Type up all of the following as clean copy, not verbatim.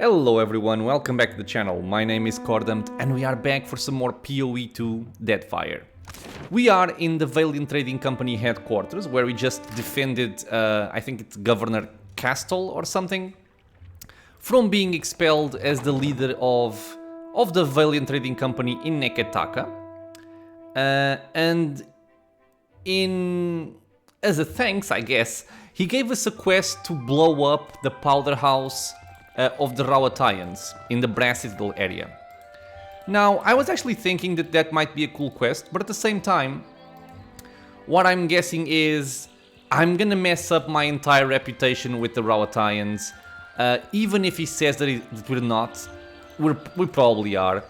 Hello everyone, welcome back to the channel. My name is Cordamt and we are back for some more PoE2 Deadfire. We are in the Valiant Trading Company headquarters where we just defended, I think it's Governor Castle or something, from being expelled as the leader of the Valiant Trading Company in Neketaka. And as a thanks, I guess, he gave us a quest to blow up the powder house of the Rawatayans in the Brass Citadel area. Now, I was actually thinking that that might be a cool quest, but at the same time, what I'm guessing is I'm gonna mess up my entire reputation with the Rawatayans. Even if he says that we're not, we probably are.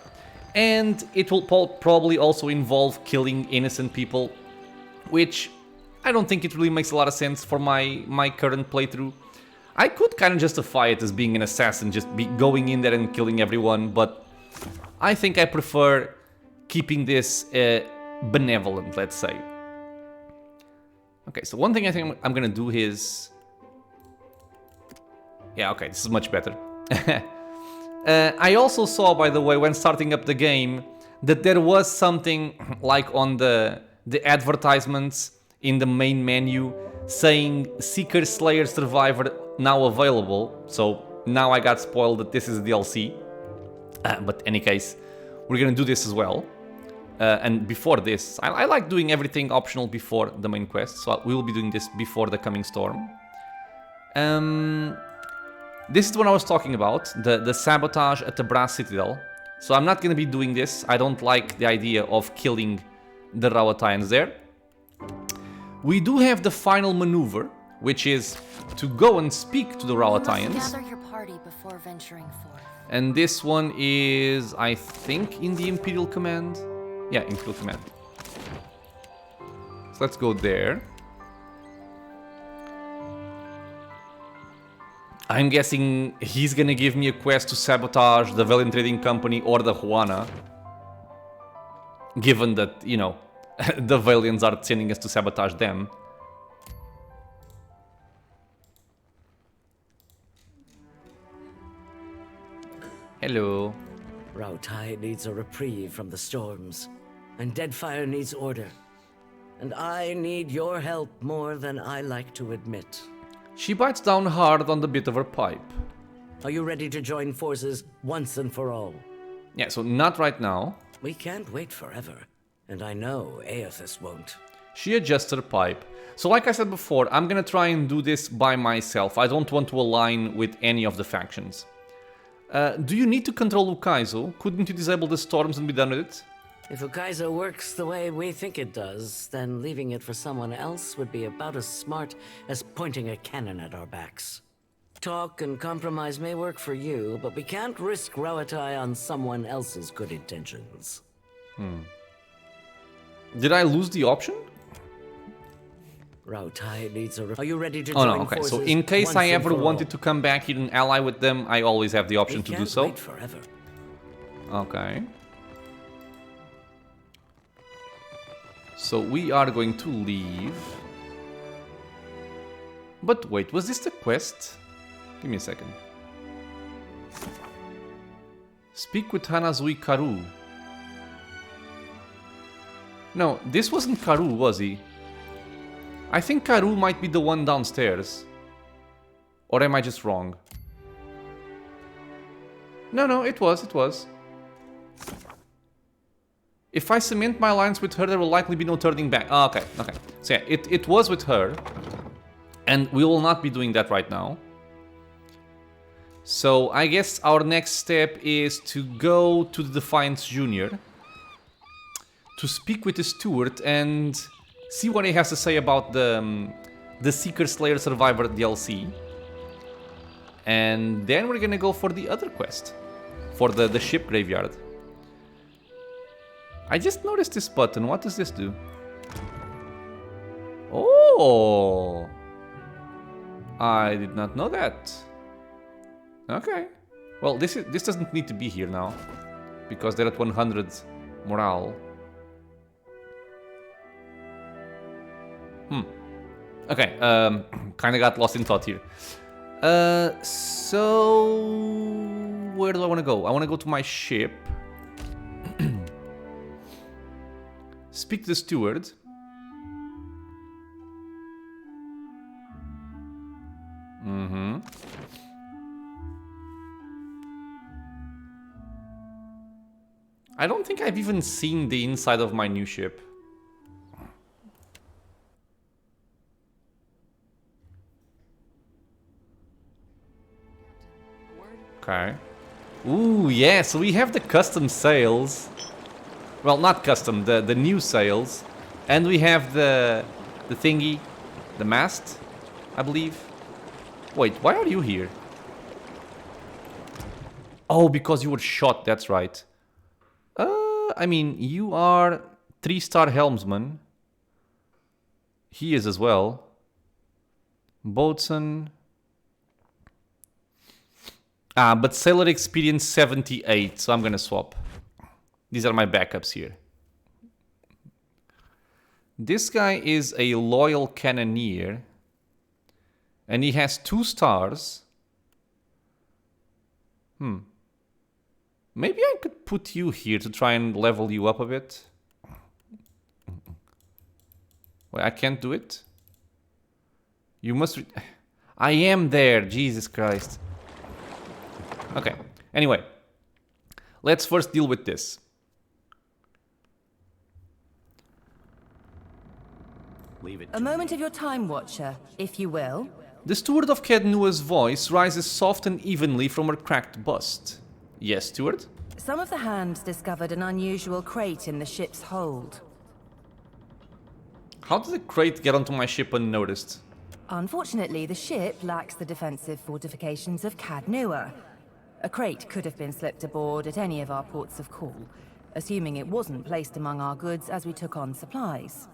And it will probably also involve killing innocent people, which I don't think it really makes a lot of sense for my current playthrough. I could kind of justify it as being an assassin, just going in there and killing everyone, but I think I prefer keeping this benevolent, let's say. Okay, so one thing I think I'm gonna do is... Yeah, okay, this is much better. I also saw, by the way, when starting up the game, that there was something like on the advertisements in the main menu saying Seeker Slayer Survivor now available, so now I got spoiled that this is a DLC. But in any case, we're gonna do this as well. And before this, I like doing everything optional before the main quest, so we will be doing this before the coming storm. This is what I was talking about, the sabotage at the Brass Citadel. So I'm not gonna be doing this. I don't like the idea of killing the Rawatayans there. We do have the final maneuver, which is to go and speak to the Rawatayans. Gather your party before venturing forth. And this one is, I think, in the Imperial Command. Yeah, Imperial Command. So let's go there. I'm guessing he's gonna give me a quest to sabotage the Valiant Trading Company or the Juana. Given that, you know, the Valiants are sending us to sabotage them. Hello. Rautai needs a reprieve from the storms, and Deadfire needs order. And I need your help more than I like to admit. She bites down hard on the bit of her pipe. Are you ready to join forces once and for all? Yeah, so not right now. We can't wait forever, and I know Aethys won't. She adjusts her pipe. So like I said before, I'm gonna try and do this by myself. I don't want to align with any of the factions. Do you need to control Ukaizo? Couldn't you disable the storms and be done with it? If Ukaizo works the way we think it does, then leaving it for someone else would be about as smart as pointing a cannon at our backs. Talk and compromise may work for you, but we can't risk Rautai on someone else's good intentions. Did I lose the option? Rautai needs a... Are you ready to Oh join no, okay. forces So in case once I and ever for all? wanted to come back here and ally with them, I always have the option We to do can't so. wait forever. Okay. So we are going to leave. But wait, was this the quest? Give me a second. Speak with Hanazui Karu. No, this wasn't Karu, was he? I think Karu might be the one downstairs. Or am I just wrong? No, it was. If I cement my alliance with her, there will likely be no turning back. Oh, okay. So yeah, it was with her. And we will not be doing that right now. So I guess our next step is to go to the Defiance Junior. To speak with the steward and see what he has to say about the Seeker Slayer Survivor DLC. And then we're gonna go for the other quest. For the ship graveyard. I just noticed this button. What does this do? Oh! I did not know that. Okay. Well, this doesn't need to be here now. Because they're at 100 morale. Okay, kinda got lost in thought here. So where do I want to go? I want to go to my ship. Speak to the steward. Mm-hmm. I don't think I've even seen the inside of my new ship. Okay. Ooh, yeah, so we have the custom sails. Well, not custom, the new sails. And we have the thingy, the mast, I believe. Wait, why are you here? Oh, because you were shot, that's right. I mean, you are 3-star helmsman. He is as well. Boatswain. Ah, but sailor experience 78, so I'm gonna swap. These are my backups here. This guy is a loyal cannoneer. And he has 2 stars. Maybe I could put you here to try and level you up a bit. Wait, I can't do it? You must... I am there, Jesus Christ. Okay, anyway. Let's first deal with this. A moment of your time, Watcher, if you will. The steward of Kednua's voice rises soft and evenly from her cracked bust. Yes, steward? Some of the hands discovered an unusual crate in the ship's hold. How did the crate get onto my ship unnoticed? Unfortunately, the ship lacks the defensive fortifications of Cadnua. A crate could have been slipped aboard at any of our ports of call, assuming it wasn't placed among our goods as we took on supplies.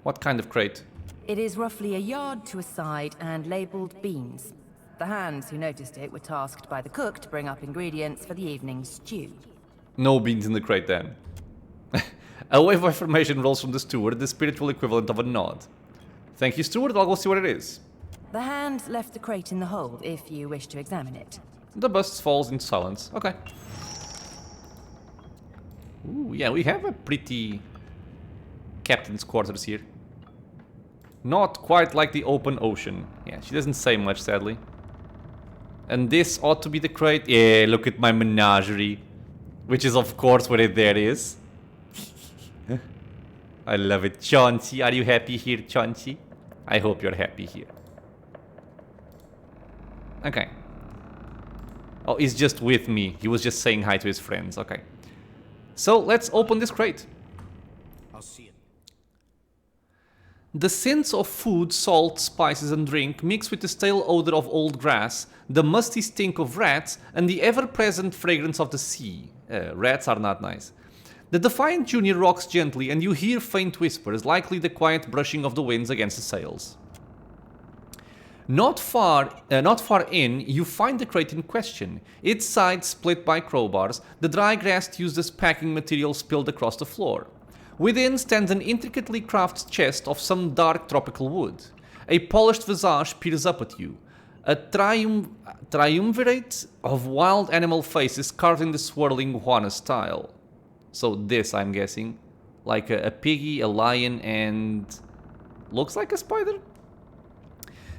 What kind of crate? It is roughly a yard to a side and labelled beans. The hands who noticed it were tasked by the cook to bring up ingredients for the evening's stew. No beans in the crate then. A wave of affirmation rolls from the steward, the spiritual equivalent of a nod. Thank you, steward. I'll go see what it is. The hand left the crate in the hold if you wish to examine it. The bust falls into silence. Okay. Ooh, yeah, we have a pretty captain's quarters here. Not quite like the open ocean. Yeah, she doesn't say much, sadly. And this ought to be the crate. Yeah, look at my menagerie. Which is, of course, what it there is. I love it. Chauncey, are you happy here, Chauncey? I hope you're happy here. Okay. Oh, he's just with me. He was just saying hi to his friends. Okay. So, let's open this crate. I'll see it. The scents of food, salt, spices and drink mix with the stale odor of old grass, the musty stink of rats, and the ever-present fragrance of the sea. Rats are not nice. The Defiant Junior rocks gently and you hear faint whispers, likely the quiet brushing of the winds against the sails. Not far in, you find the crate in question. Its sides split by crowbars, the dry grass used as packing material spilled across the floor. Within stands an intricately crafted chest of some dark tropical wood. A polished visage peers up at you. A triumvirate of wild animal faces carved in the swirling Juana style. So this, I'm guessing. Like a piggy, a lion, and... looks like a spider?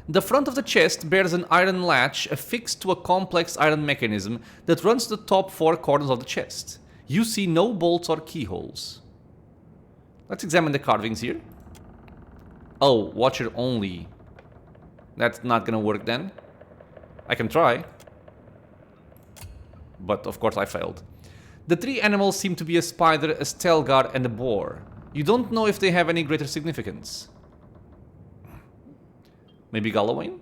The front of the chest bears an iron latch affixed to a complex iron mechanism that runs the top 4 corners of the chest. You see no bolts or keyholes. Let's examine the carvings here. Oh, Watcher only. That's not gonna work then. I can try. But of course I failed. The 3 animals seem to be a spider, a stelgar, and a boar. You don't know if they have any greater significance. Maybe Gallowayne?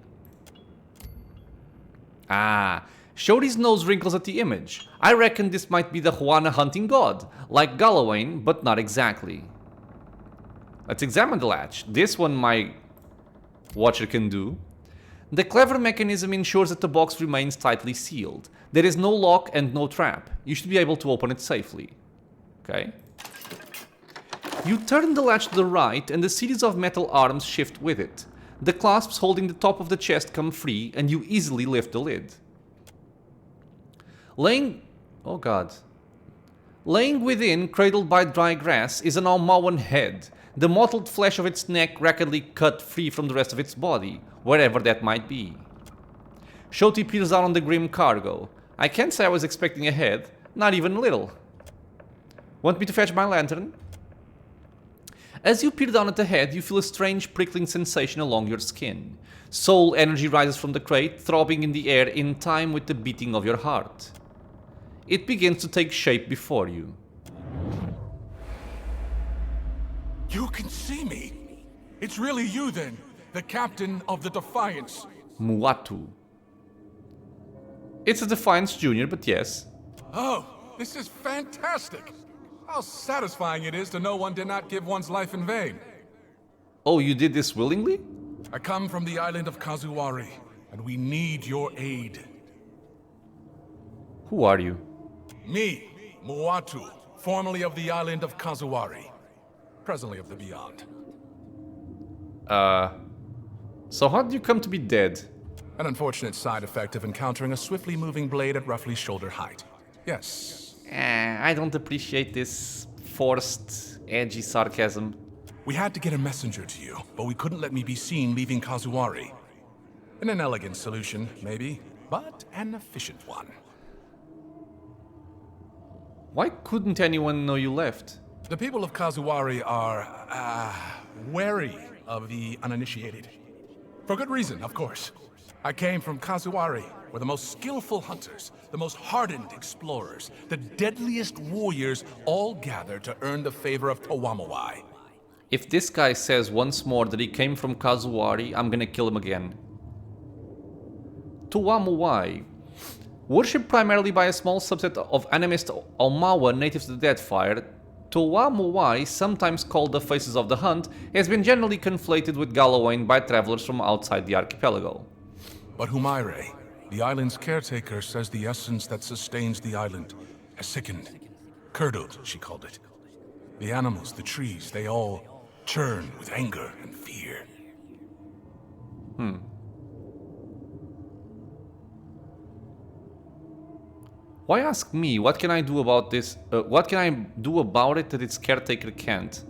Ah, Shodi's nose wrinkles at the image. I reckon this might be the Juana hunting god, like Gallowayne, but not exactly. Let's examine the latch. This one my Watcher can do. The clever mechanism ensures that the box remains tightly sealed. There is no lock and no trap. You should be able to open it safely. Okay. You turn the latch to the right and a series of metal arms shift with it. The clasps holding the top of the chest come free and you easily lift the lid. Laying... Oh god. Laying within, cradled by dry grass, is an Almawan head, the mottled flesh of its neck raggedly cut free from the rest of its body, wherever that might be. Shoti peers out on the grim cargo. I can't say I was expecting a head, not even a little. Want me to fetch my lantern? As you peer down at the head, you feel a strange prickling sensation along your skin. Soul energy rises from the crate, throbbing in the air in time with the beating of your heart. It begins to take shape before you. You can see me. It's really you then, the captain of the Defiance. Muatu. It's a Defiance Junior, but yes. Oh, this is fantastic. How satisfying it is to know one did not give one's life in vain. Oh, you did this willingly? I come from the island of Kazuwari, and we need your aid. Who are you? Me, Muatu, formerly of the island of Kazuwari, presently of the Beyond. So how did you come to be dead? An unfortunate side effect of encountering a swiftly moving blade at roughly shoulder height. Yes. I don't appreciate this forced, edgy sarcasm. We had to get a messenger to you, but we couldn't let me be seen leaving Kazuwari. An inelegant solution, maybe, but an efficient one. Why couldn't anyone know you left? The people of Kazuwari are, wary of the uninitiated. For good reason, of course. I came from Kazuwari, where the most skillful hunters, the most hardened explorers, the deadliest warriors all gather to earn the favor of Tawamawai. If this guy says once more that he came from Kazuwari, I'm gonna kill him again. Tawamawai. Worshipped primarily by a small subset of animist Almawa natives to the Deadfire, Tawamawai, sometimes called the Faces of the Hunt, has been generally conflated with Galawain by travelers from outside the archipelago. But Humaire, the island's caretaker, says the essence that sustains the island has sickened. Curdled, she called it. The animals, the trees, they all churn with anger and fear. Why ask me? What can I do about this? What can I do about it that its caretaker can't?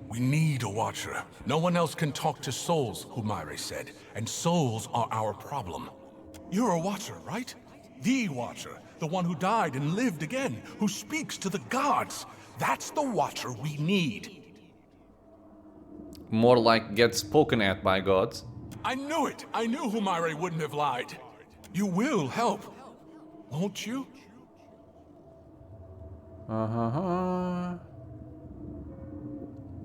We need a watcher. No one else can talk to souls, Humaire said, and souls are our problem. You're a watcher, right? The watcher, the one who died and lived again, who speaks to the gods. That's the watcher we need. More like get spoken at by gods. I knew it. I knew Humaire wouldn't have lied. You will help, won't you?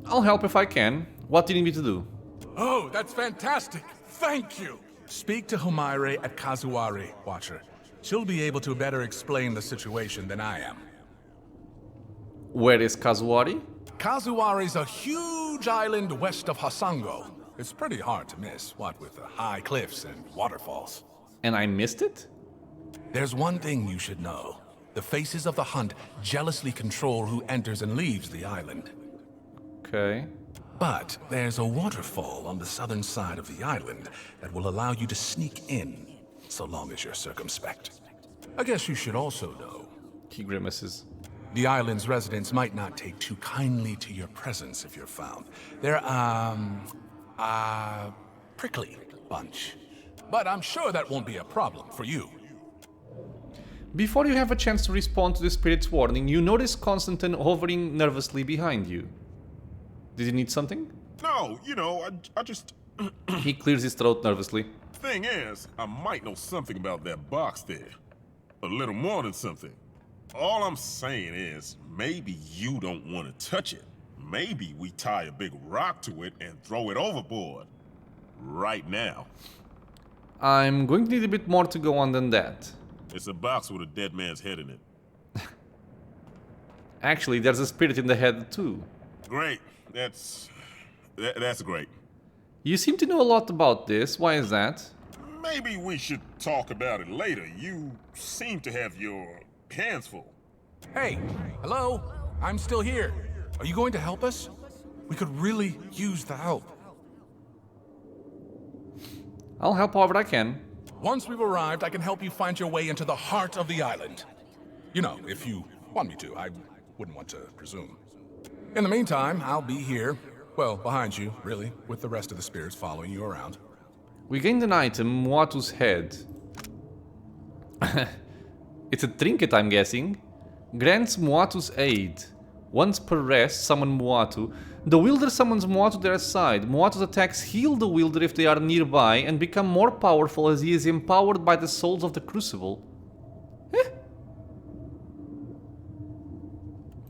I'll help if I can. What do you need me to do? Oh, that's fantastic. Thank you. Speak to Humaire at Kazuwari, Watcher. She'll be able to better explain the situation than I am. Where is Kazuwari? Kazuwari's a huge island west of Hasango. It's pretty hard to miss, what with the high cliffs and waterfalls. And I missed it? There's one thing you should know. The Faces of the Hunt jealously control who enters and leaves the island. Okay. But there's a waterfall on the southern side of the island that will allow you to sneak in, so long as you're circumspect. I guess you should also know. He grimaces. The island's residents might not take too kindly to your presence if you're found. They're, prickly bunch. But I'm sure that won't be a problem for you. Before you have a chance to respond to the spirit's warning, you notice Constantine hovering nervously behind you. Did you need something? No, you know, I just... He clears his throat nervously. Thing is, I might know something about that box there. A little more than something. All I'm saying is, maybe you don't want to touch it. Maybe we tie a big rock to it and throw it overboard. Right now. I'm going to need a bit more to go on than that. It's a box with a dead man's head in it. Actually, there's a spirit in the head too. Great. That's great. You seem to know a lot about this. Why is that? Maybe we should talk about it later. You seem to have your hands full. Hey, hello? I'm still here. Are you going to help us? We could really use the help. I'll help however I can. Once we've arrived, I can help you find your way into the heart of the island. You know, if you want me to, I wouldn't want to presume. In the meantime, I'll be here, well, behind you, really, with the rest of the spirits following you around. We gained an item, Muatu's head. It's a trinket, I'm guessing. Grants Muatu's aid. Once per rest, summon Muatu. The wielder summons Muatu to their side. Muatu's attacks heal the wielder if they are nearby and become more powerful as he is empowered by the souls of the Crucible.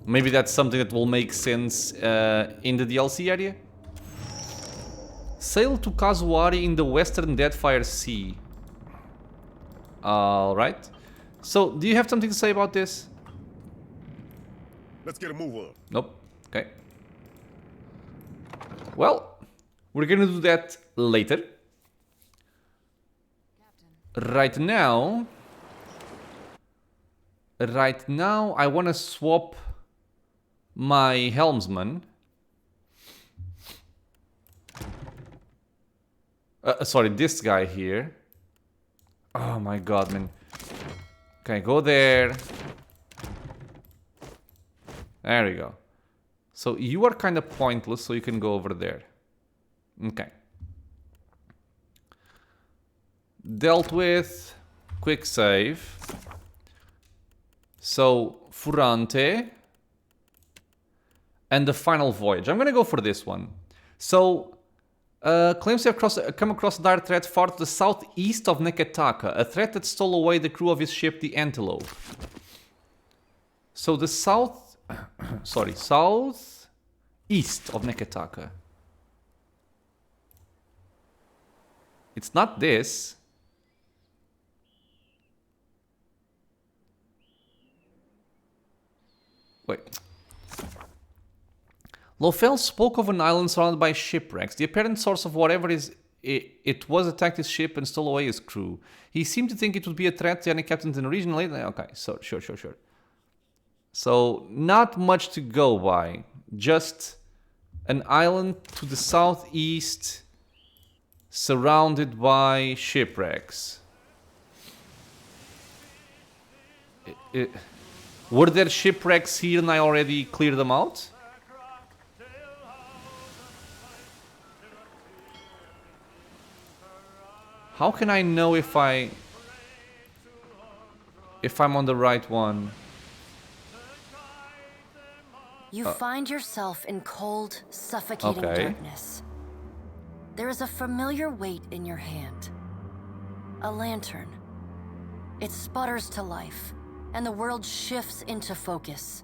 Maybe that's something that will make sense in the DLC area? Sail to Kazuari in the western Deadfire Sea. Alright. So, do you have something to say about this? Let's get a move on. Nope. Okay. Well, we're gonna do that later. Right now, I wanna swap my helmsman. Sorry, this guy here. Oh my god, man. Okay, go there. There we go. So you are kind of pointless, so you can go over there. Okay. Dealt with. Quick save. So, Furante. And the final voyage. I'm gonna go for this one. So, claims to have come across a dire threat far to the southeast of Neketaka. A threat that stole away the crew of his ship, the Antelope. So the south east of Neketaka. It's not this. Wait. Lofel spoke of an island surrounded by shipwrecks. The apparent source of whatever it was attacked his ship and stole away his crew. He seemed to think it would be a threat to any captains in the region later. Okay, so sure. So, not much to go by. Just an island to the southeast surrounded by shipwrecks. Were there shipwrecks here and I already cleared them out? How can I know if I'm on the right one? You find yourself in cold, suffocating darkness. There is a familiar weight in your hand. A lantern. It sputters to life, and the world shifts into focus.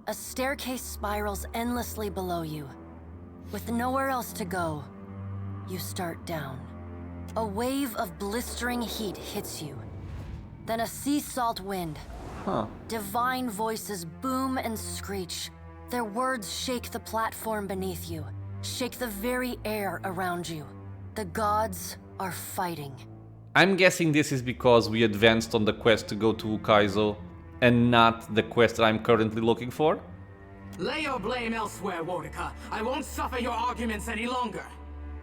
A staircase spirals endlessly below you. With nowhere else to go, you start down. A wave of blistering heat hits you. Then a sea salt wind. Divine voices boom and screech. Their words shake the platform beneath you, shake the very air around you. The gods are fighting. I'm guessing this is because we advanced on the quest to go to Ukaizo and not the quest that I'm currently looking for. Lay your blame elsewhere, Wodika. I won't suffer your arguments any longer.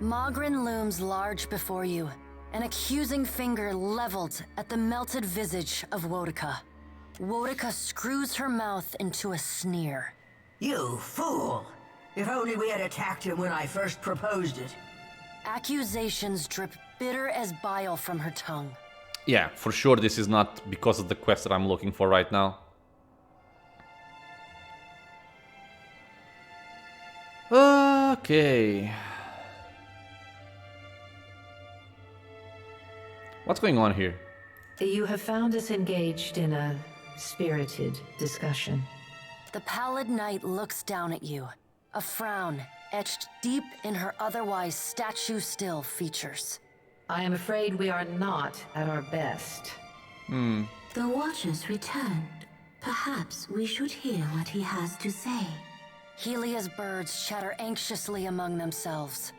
Magrin looms large before you, an accusing finger leveled at the melted visage of Wodika. Wodika screws her mouth into a sneer. You fool! If only we had attacked him when I first proposed it. Accusations drip bitter as bile from her tongue. Yeah, for sure this is not because of the quest that I'm looking for right now. Okay. What's going on here? You have found us engaged in a spirited discussion. The pallid knight looks down at you, a frown etched deep in her otherwise statue-still features. I am afraid we are not at our best. The Watchers returned. Perhaps we should hear what he has to say. Helia's birds chatter anxiously among themselves.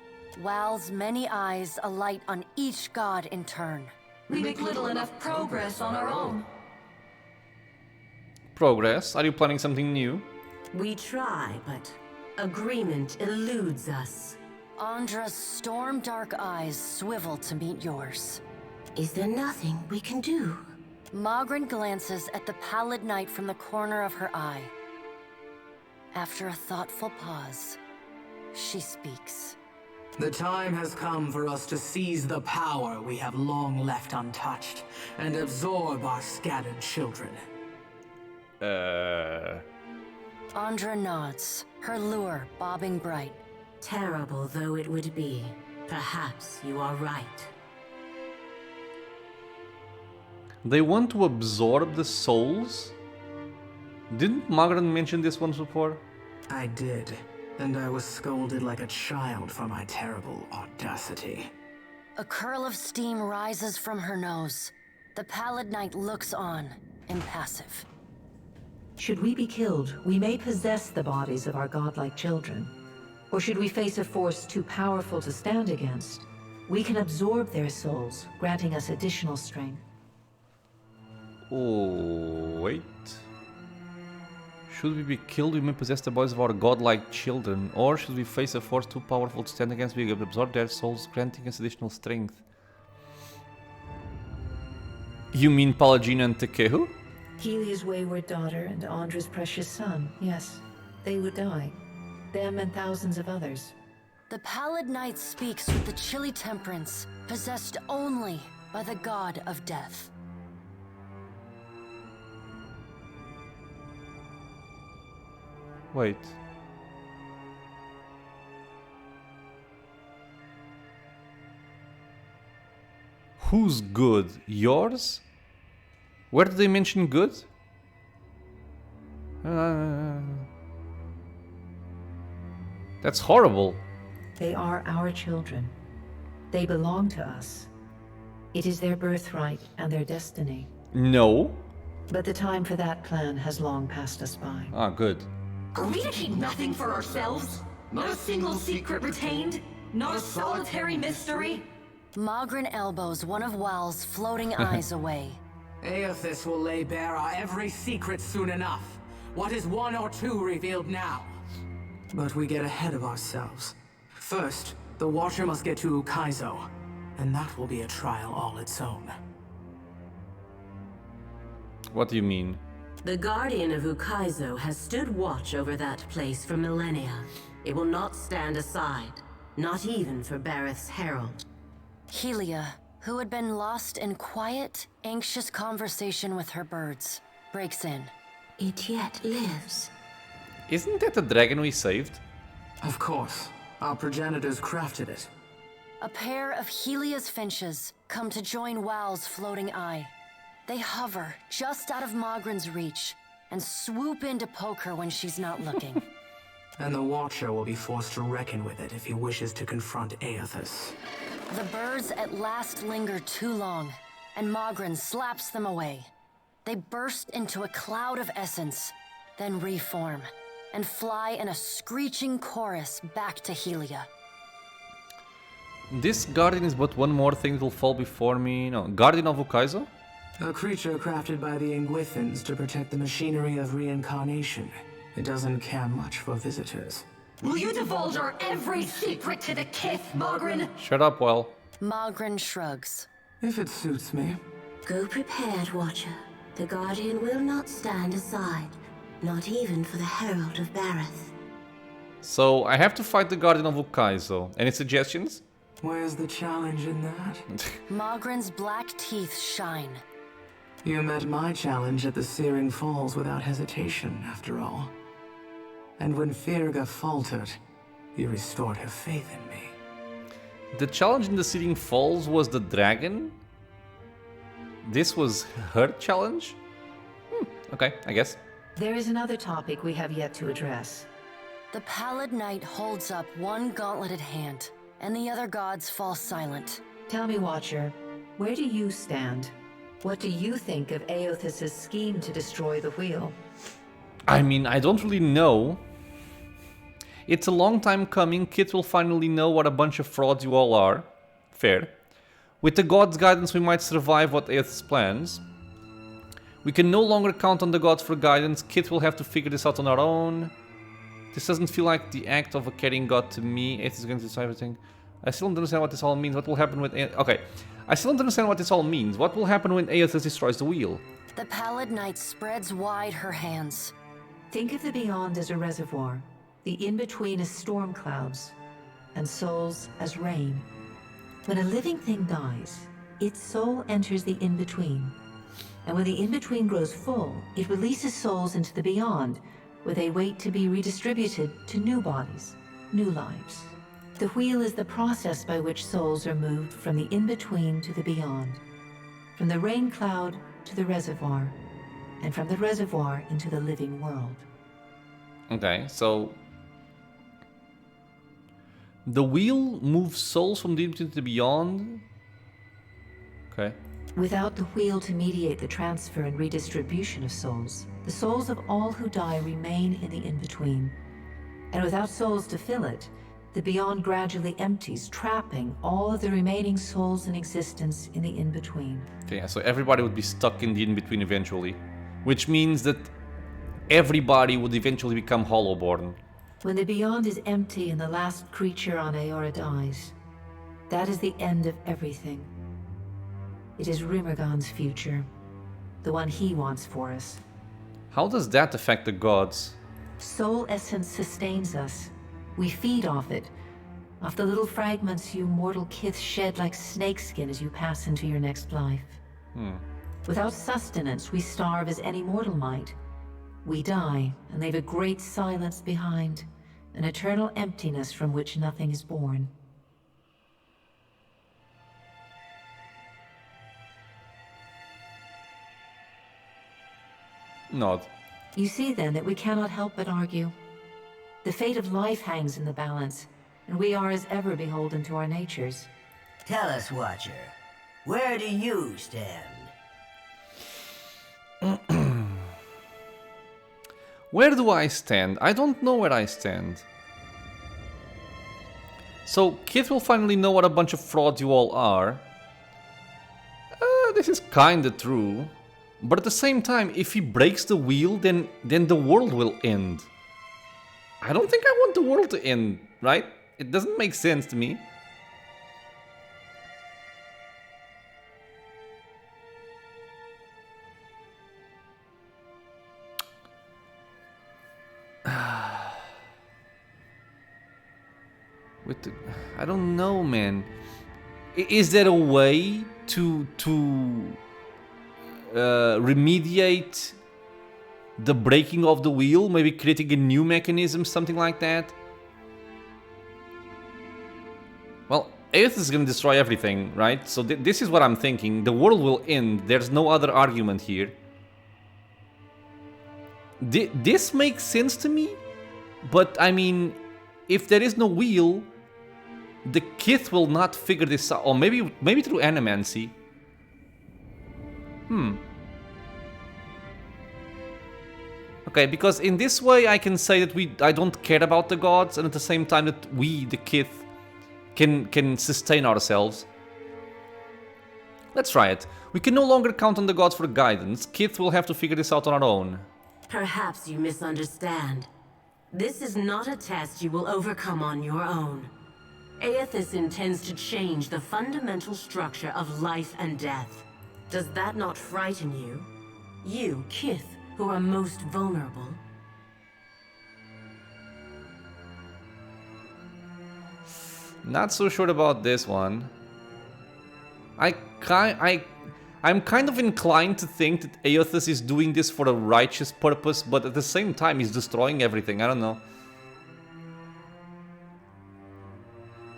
Wal's many eyes alight on each god in turn. We make little enough progress on our own. Progress? Are you planning something new? We try, but agreement eludes us. Andra's storm-dark eyes swivel to meet yours. Is there nothing we can do? Magrin glances at the pallid knight from the corner of her eye. After a thoughtful pause, she speaks. The time has come for us to seize the power we have long left untouched and absorb our scattered children. Andra nods, her lure bobbing bright. Terrible though it would be, perhaps you are right. They want to absorb the souls? Didn't Magran mention this once before? I did, and I was scolded like a child for my terrible audacity. A curl of steam rises from her nose. The pallid knight looks on, impassive. Should we be killed, we may possess the bodies of our godlike children. Or should we face a force too powerful to stand against, we can absorb their souls, granting us additional strength. Oh, wait. Should we be killed, we may possess the bodies of our godlike children. Or should we face a force too powerful to stand against, we can absorb their souls, granting us additional strength. You mean Palagina and Tekehu? Helia's wayward daughter and Andra's precious son, yes. They would die. Them and thousands of others. The pallid knight speaks with the chilly temperance, possessed only by the god of death. Wait. Who's good? Yours? Where do they mention good? That's horrible. They are our children. They belong to us. It is their birthright and their destiny. No. But the time for that plan has long passed us by. Ah, good. Are we to keep nothing for ourselves? Not a single secret retained? Not a solitary mystery? Magrin elbows one of Wal's floating eyes away. Aethys will lay bare our every secret soon enough. What is one or two revealed now? But we get ahead of ourselves. First, the Watcher must get to Ukaizo, and that will be a trial all its own. What do you mean? The Guardian of Ukaizo has stood watch over that place for millennia. It will not stand aside, not even for Bareth's herald. Helia, who had been lost in quiet, anxious conversation with her birds, breaks in. It yet lives. Isn't that the dragon we saved? Of course. Our progenitors crafted it. A pair of Helia's finches come to join Wal's floating eye. They hover just out of Magrin's reach and swoop in to poke her when she's not looking. And the Watcher will be forced to reckon with it if he wishes to confront Aethys. The birds at last linger too long, and Magrin slaps them away. They burst into a cloud of essence, then reform, and fly in a screeching chorus back to Helia. This guardian is but one more thing that will fall before me. No, Guardian of Ukaizo? A creature crafted by the Ingwithans to protect the machinery of reincarnation. It doesn't care much for visitors. Will you divulge our every secret to the Kith, Magrin? Shut up, Well. Magrin shrugs. If it suits me. Go prepared, Watcher. The Guardian will not stand aside, not even for the Herald of Bareth. So, I have to fight the Guardian of Ukaizo. Any suggestions? Where's the challenge in that? Magrin's black teeth shine. You met my challenge at the Searing Falls without hesitation, after all. And when Firga faltered, you restored her faith in me. The challenge in the Searing Falls was the dragon? This was her challenge? Okay, I guess. There is another topic we have yet to address. The pallid knight holds up one gauntleted hand, and the other gods fall silent. Tell me, Watcher, where do you stand? What do you think of Aethys' scheme to destroy the wheel? I mean, I don't really know. It's a long time coming. Kit will finally know what a bunch of frauds you all are. Fair. With the gods' guidance, we might survive what Aethys plans. We can no longer count on the gods for guidance. Kit will have to figure this out on our own. This doesn't feel like the act of a caring god to me. Aethys is going to decide everything. I still don't understand what this all means. What will happen with... Okay. I still don't understand what this all means. What will happen when Aethys destroys the wheel? The Pallid Knight spreads wide her hands. Think of the beyond as a reservoir, the in-between as storm clouds, and souls as rain. When a living thing dies, its soul enters the in-between. And when the in-between grows full, it releases souls into the beyond, where they wait to be redistributed to new bodies, new lives. The wheel is the process by which souls are moved from the in-between to the beyond, from the rain cloud to the reservoir, and from the reservoir into the living world. Okay, so... The wheel moves souls from the in-between to the beyond? Okay. Without the wheel to mediate the transfer and redistribution of souls, the souls of all who die remain in the in-between. And without souls to fill it, the beyond gradually empties, trapping all of the remaining souls in existence in the in-between. Okay, yeah, so everybody would be stuck in the in-between eventually. Which means that everybody would eventually become Hollowborn. When the beyond is empty and the last creature on Eora dies, that is the end of everything. It is Rimergon's future, the one he wants for us. How does that affect the gods? Soul essence sustains us. We feed off it, off the little fragments you mortal kith shed like snakeskin as you pass into your next life. Without sustenance, we starve as any mortal might. We die and leave a great silence behind, an eternal emptiness from which nothing is born. Nod. You see then that we cannot help but argue. The fate of life hangs in the balance, and we are as ever beholden to our natures. Tell us, Watcher, where do you stand? Where do I stand? I don't know where I stand. So, Kith will finally know what a bunch of frauds you all are. This is kinda true. But at the same time, if he breaks the wheel, then the world will end. I don't think I want the world to end, right? It doesn't make sense to me. I don't know, man. Is there a way to remediate the breaking of the wheel? Maybe creating a new mechanism, something like that? Well, Aethys is gonna destroy everything, right? So this is what I'm thinking. The world will end. There's no other argument here. This makes sense to me, but I mean, if there is no wheel, the Kith will not figure this out. Or maybe through animancy. Okay, because in this way I can say that I don't care about the gods, and at the same time that we, the Kith, can sustain ourselves. Let's try it. We can no longer count on the gods for guidance. Kith will have to figure this out on our own. Perhaps you misunderstand. This is not a test you will overcome on your own. Aethys intends to change the fundamental structure of life and death. Does that not frighten you? You, Kith, who are most vulnerable? Not so sure about this one. I'm kind of inclined to think that Aethys is doing this for a righteous purpose, but at the same time he's destroying everything. I don't know.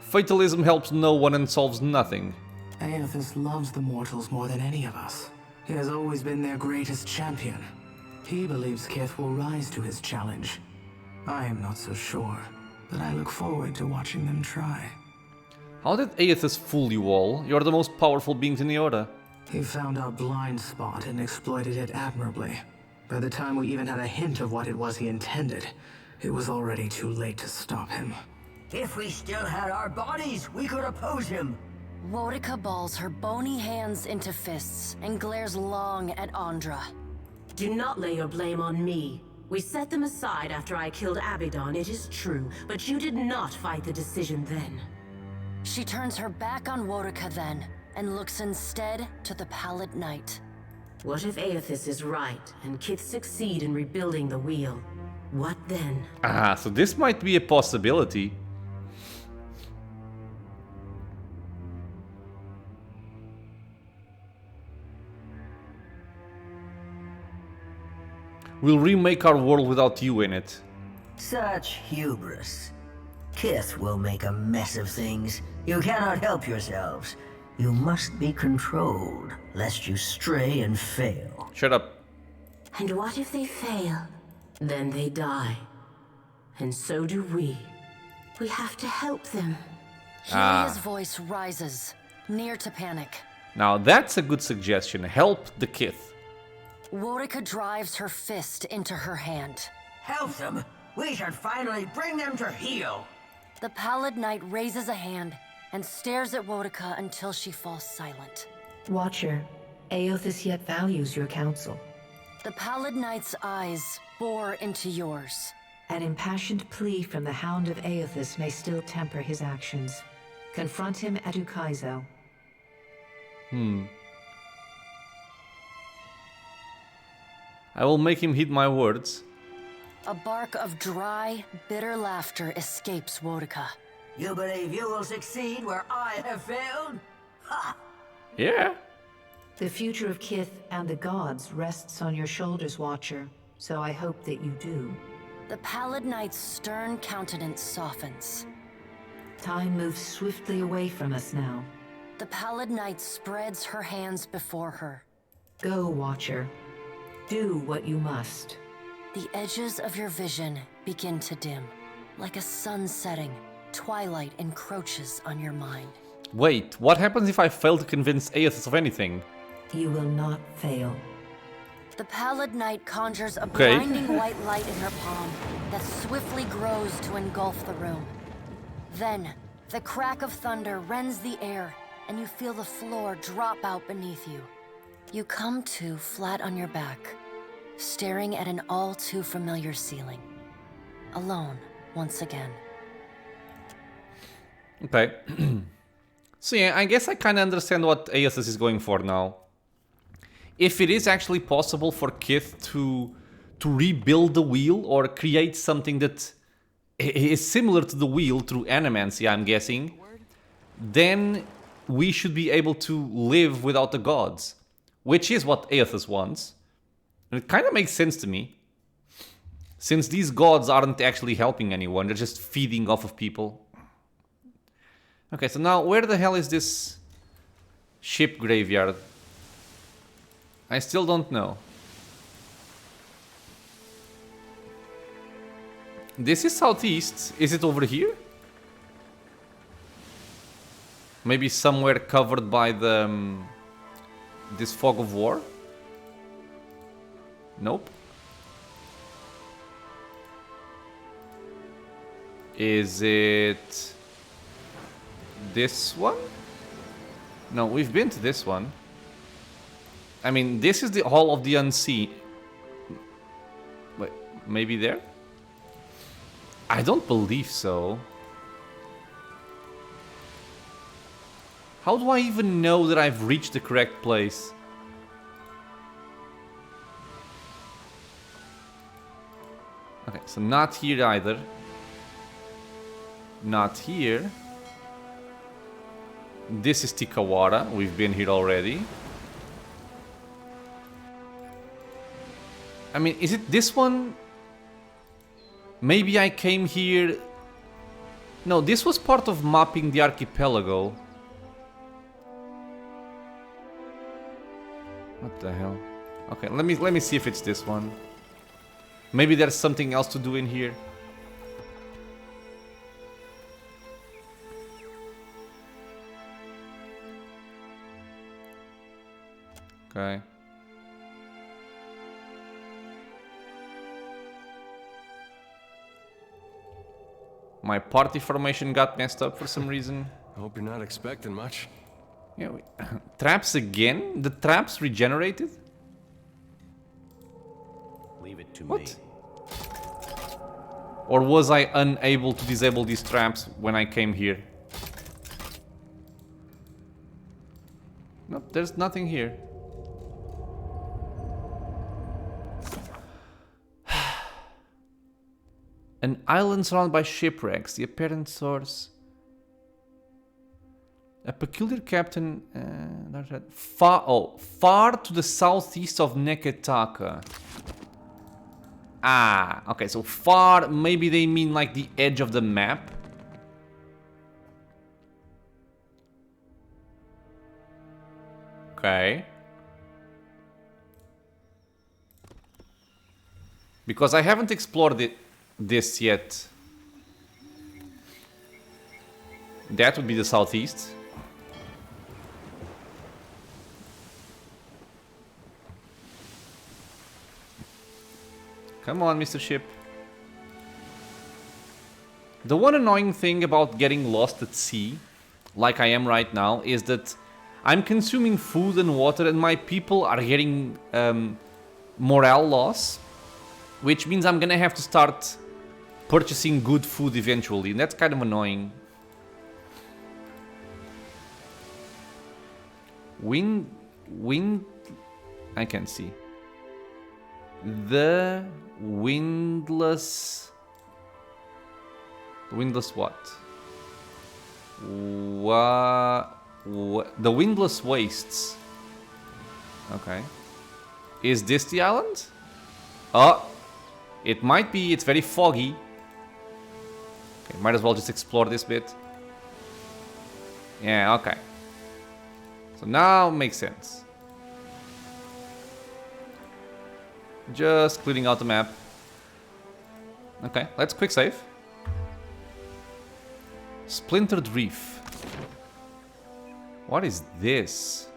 Fatalism helps no one and solves nothing. Aethys loves the mortals more than any of us. He has always been their greatest champion. He believes Kith will rise to his challenge. I am not so sure, but I look forward to watching them try. How did Aethys fool you all? You're the most powerful beings in the Order. He found our blind spot and exploited it admirably. By the time we even had a hint of what it was he intended, it was already too late to stop him. If we still had our bodies, we could oppose him. Woedica balls her bony hands into fists and glares long at Andra. Do not lay your blame on me. We set them aside after I killed Abaddon, it is true, but you did not fight the decision then. She turns her back on Wotica then, and looks instead to the Pallid Knight. What if Aethys is right, and Kith succeed in rebuilding the wheel? What then? Ah, so this might be a possibility. We'll remake our world without you in it. Such hubris. Kith will make a mess of things. You cannot help yourselves. You must be controlled, lest you stray and fail. Shut up. And what if they fail? Then they die. And so do we. We have to help them. Helia's voice rises, near to panic. Now that's a good suggestion. Help the Kith. Wotica drives her fist into her hand. Help them! We should finally bring them to heel! The Pallid Knight raises a hand and stares at Wotica until she falls silent. Watcher, Aethys yet values your counsel. The Pallid Knight's eyes bore into yours. An impassioned plea from the Hound of Aethys may still temper his actions. Confront him at Ukaizo. I will make him heed my words. A bark of dry, bitter laughter escapes Wotica. You believe you will succeed where I have failed? Ha! Yeah. The future of Kith and the gods rests on your shoulders, Watcher, so I hope that you do. The Pallid Knight's stern countenance softens. Time moves swiftly away from us now. The Pallid Knight spreads her hands before her. Go, Watcher. Do what you must. The edges of your vision begin to dim. Like a sun setting, twilight encroaches on your mind. Wait, what happens if I fail to convince Aethys of anything? You will not fail. The Pallid Knight conjures a blinding white light in her palm that swiftly grows to engulf the room. Then, the crack of thunder rends the air, and you feel the floor drop out beneath you. You come to flat on your back, staring at an all too familiar ceiling. Alone, once again. Okay. So yeah, I guess I kind of understand what Aethys is going for now. If it is actually possible for Kith to rebuild the wheel or create something that is similar to the wheel through animancy, I'm guessing, then we should be able to live without the gods, which is what Aethys wants. And it kind of makes sense to me, since these gods aren't actually helping anyone, they're just feeding off of people. Okay, so now where the hell is this ship graveyard? I still don't know. This is southeast. Is it over here? Maybe somewhere covered by the this fog of war? Nope. Is it this one? No, we've been to this one. I mean, this is the Hall of the Unseen. Wait, maybe there? I don't believe so. How do I even know that I've reached the correct place? Okay, so not here either. Not here. This is Tikawara. We've been here already. I mean, is it this one? Maybe I came here... No, this was part of mapping the archipelago. What the hell? Okay, let me see if it's this one. Maybe there's something else to do in here. Okay. My party formation got messed up for some reason. I hope you're not expecting much. Yeah, traps again? The traps regenerated? Leave it to me. me. Or was I unable to disable these traps when I came here? there's nothing here. An island surrounded by shipwrecks. The apparent source. A peculiar captain. Far to the southeast of Neketaka. Ah, okay. So far, maybe they mean like the edge of the map. Okay. Because I haven't explored this yet. That would be the southeast. Come on, Mr. Ship. The one annoying thing about getting lost at sea, like I am right now, is that I'm consuming food and water and my people are getting morale loss, which means I'm gonna have to start purchasing good food eventually, and that's kind of annoying. Wind, I can see. The windless what? The windless wastes. Okay. Is this the island? Oh, it might be. It's very foggy. Okay, might as well just explore this bit. Yeah, okay. So now makes sense. Just clearing out the map. Okay, let's quick save. Splintered Reef. What is this?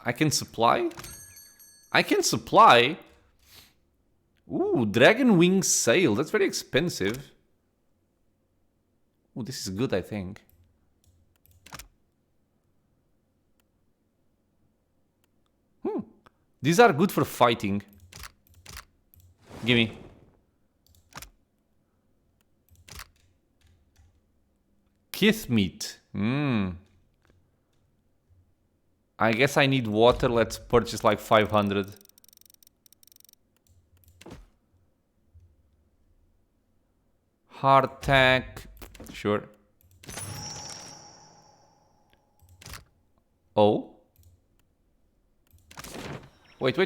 I can supply? I can supply? Ooh, Dragon Wing Sail. That's very expensive. Ooh, this is good, I think. These are good for fighting. Gimme. Kith meat. I guess I need water. Let's purchase like 500. Hardtack. Sure. Oh. Wait.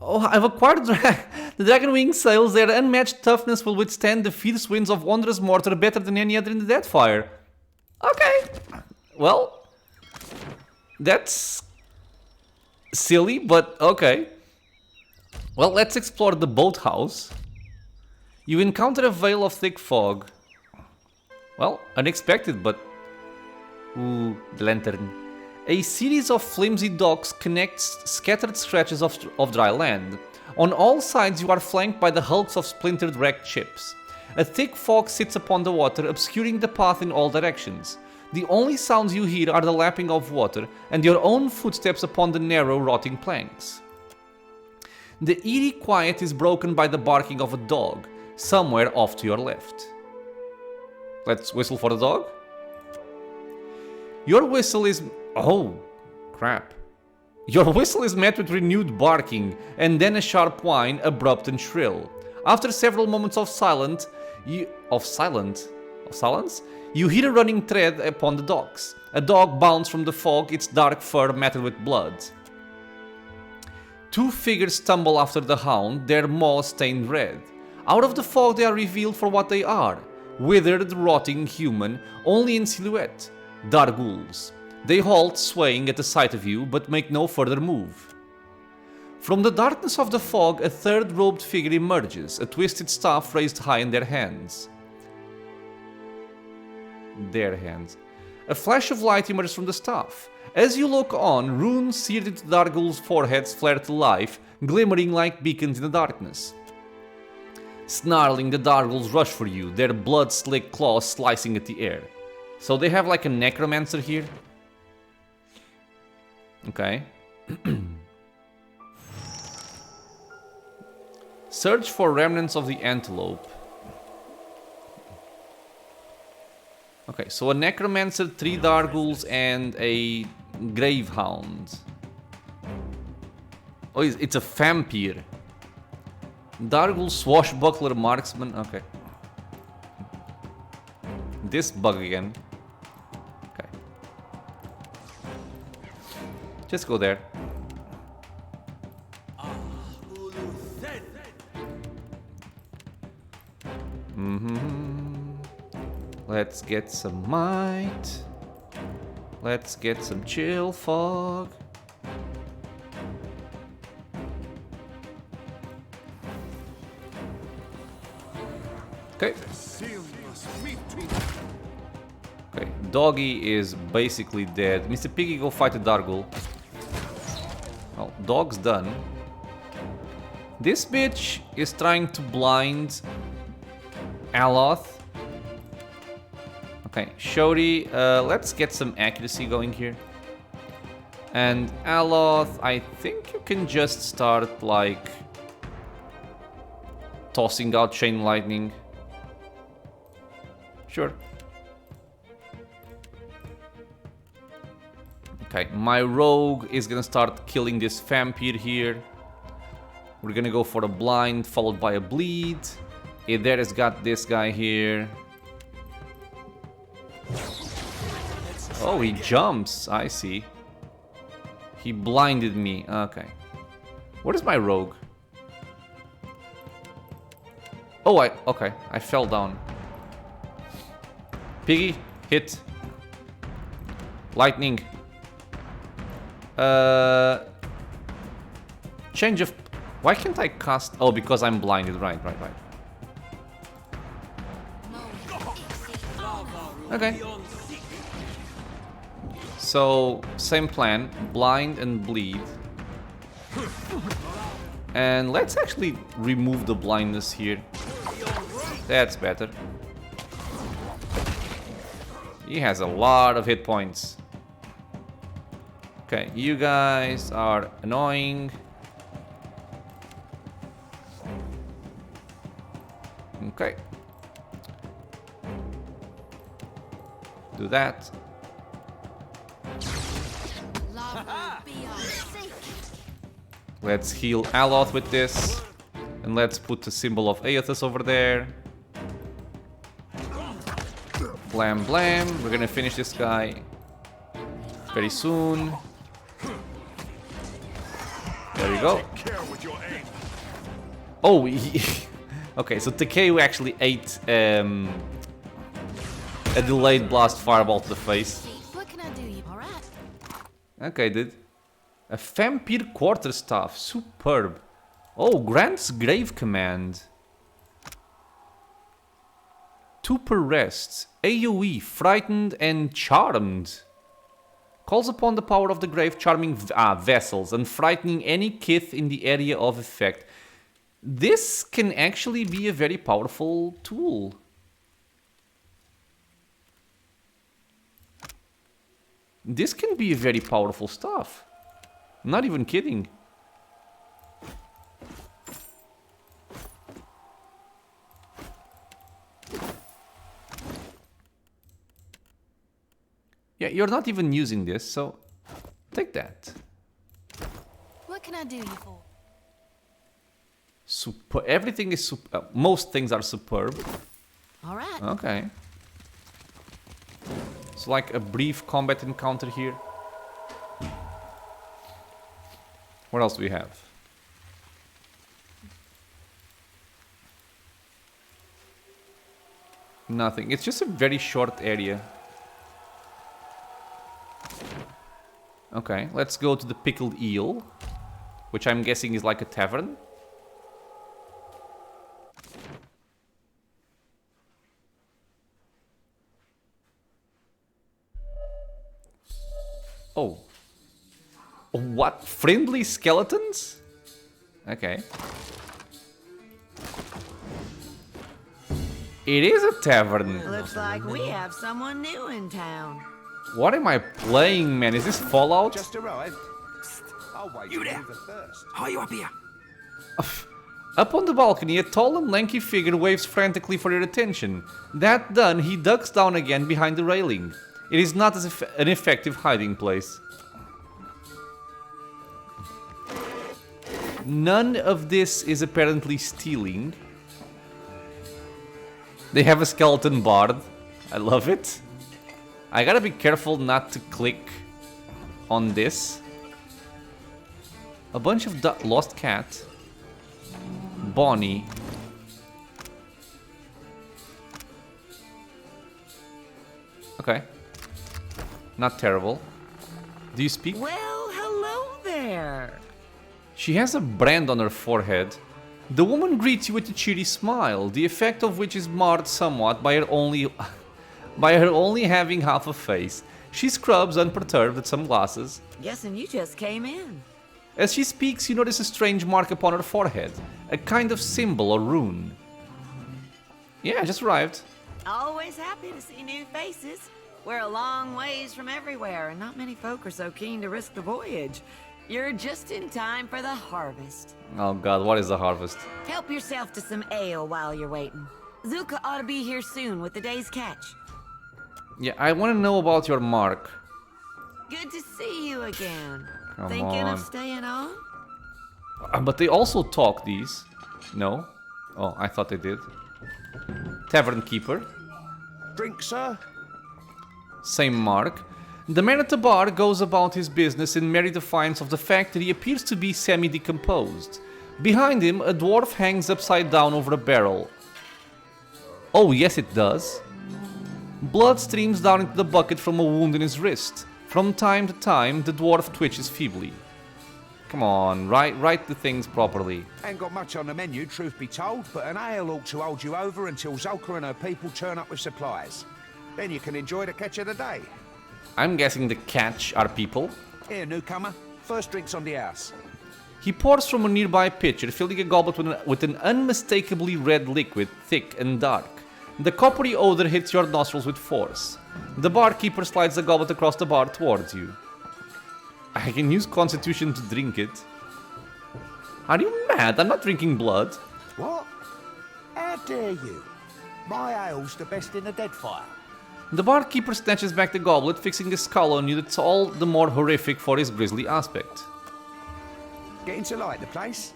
Oh, I've acquired the Dragon Wing sails. Their unmatched toughness will withstand the fierce winds of Wondrous Mortar better than any other in the Deadfire. Okay. Well, that's silly, but okay. Well, let's explore the boathouse. You encounter a veil of thick fog. Well, unexpected, but... Ooh, the lantern. A series of flimsy docks connects scattered stretches of dry land. On all sides you are flanked by the hulks of splintered wrecked ships. A thick fog sits upon the water, obscuring the path in all directions. The only sounds you hear are the lapping of water and your own footsteps upon the narrow, rotting planks. The eerie quiet is broken by the barking of a dog, somewhere off to your left. Let's whistle for the dog. Your whistle is... Oh, crap. Your whistle is met with renewed barking, and then a sharp whine, abrupt and shrill. After several moments of silence, you hear a running tread upon the docks. A dog bounds from the fog, its dark fur matted with blood. Two figures stumble after the hound, their maws stained red. Out of the fog they are revealed for what they are. Withered, rotting human, only in silhouette. Dargools. They halt, swaying at the sight of you, but make no further move. From the darkness of the fog, a third robed figure emerges, a twisted staff raised high in their hands. A flash of light emerges from the staff. As you look on, runes seared into Dargul's foreheads flare to life, glimmering like beacons in the darkness. Snarling, the Dargul's rush for you, their blood-slick claws slicing at the air. So they have like a necromancer here? Okay. Search for remnants of the antelope. Okay, so a necromancer, 3 dargools, and a gravehound. Oh, it's a vampire. Dargul, swashbuckler, marksman. Okay. This bug again. Okay. Just go there. Let's get some might. Let's get some chill fog. Okay. Okay, Doggy is basically dead. Mr. Piggy, go fight the Dargul. Well, Dog's done. This bitch is trying to blind Aloth. Okay, Shodi, let's get some accuracy going here. And Aloth, I think you can just start, like, tossing out Chain Lightning. Sure. Okay, my rogue is gonna start killing this vampire here. We're gonna go for a blind, followed by a bleed. Eder has got this guy here. Oh, he jumps. I see. He blinded me. Okay. What is my rogue? Oh, okay. I fell down. Piggy, hit. Lightning. Change of... Why can't I cast... Oh, because I'm blinded. Right. Okay. So, same plan. Blind and bleed. And let's actually remove the blindness here. That's better. He has a lot of hit points. Okay, you guys are annoying. Okay. Do that. Let's heal Aloth with this. And let's put the symbol of Aethys over there. Blam blam. We're gonna finish this guy very soon. There we go. Oh, okay, so Takeo actually ate a delayed blast fireball to the face. What can I do, you alright? Okay, dude. A vampire quarterstaff. Superb. Oh, grants grave command. 2 per rest. AoE, frightened and charmed. Calls upon the power of the grave, charming vessels and frightening any kith in the area of effect. This can actually be a very powerful tool. This can be very powerful stuff. I'm not even kidding. Yeah, you're not even using this, so take that. What can I do you for? Everything is most things are superb. All right. Okay. It's like a brief combat encounter here. What else do we have? Nothing. It's just a very short area. Okay, let's go to the Pickled Eel, which I'm guessing is like a tavern. Oh. What? Friendly skeletons? Okay. It is a tavern. Looks like we have someone new in town. What am I playing, man? Is this Fallout? Just arrived. I'll wait you there? first. How are you up here? Up on the balcony, a tall and lanky figure waves frantically for your attention. That done, he ducks down again behind the railing. It is not an effective hiding place. None of this is apparently stealing. They have a skeleton bard. I love it. I gotta be careful not to click on this. A bunch of lost cat. Bonnie. Okay. Not terrible. Do you speak? Well, hello there. She has a brand on her forehead. The woman greets you with a cheery smile, the effect of which is marred somewhat by her only having half a face. She scrubs unperturbed at some glasses. Guessing you just came in. As she speaks, you notice a strange mark upon her forehead, a kind of symbol or rune. Yeah, I just arrived. Always happy to see new faces. We're a long ways from everywhere, and not many folk are so keen to risk the voyage. You're just in time for the harvest. Oh god, what is the harvest? Help yourself to some ale while you're waiting. Zuka ought to be here soon with the day's catch. Yeah, I want to know about your mark. Good to see you again. Come Thinking on. of staying on? But they also talk, these. No? Oh, I thought they did. Tavern keeper. Drink, sir? Same mark. The man at the bar goes about his business in merry defiance of the fact that he appears to be semi-decomposed. Behind him, a dwarf hangs upside down over a barrel. Oh, yes it does. Blood streams down into the bucket from a wound in his wrist. From time to time, the dwarf twitches feebly. Come on, write the things properly. Ain't got much on the menu, truth be told, but an ale ought to hold you over until Zolka and her people turn up with supplies. Then you can enjoy the catch of the day. I'm guessing the catch are people. Here, newcomer. First drinks on the house. He pours from a nearby pitcher, filling a goblet with an unmistakably red liquid, thick and dark. The coppery odor hits your nostrils with force. The barkeeper slides the goblet across the bar towards you. I can use Constitution to drink it. Are you mad? I'm not drinking blood. What? How dare you? My ale's the best in the Deadfire. The barkeeper snatches back the goblet, fixing a skull on you that's all the more horrific for his grisly aspect. Getting to like the place?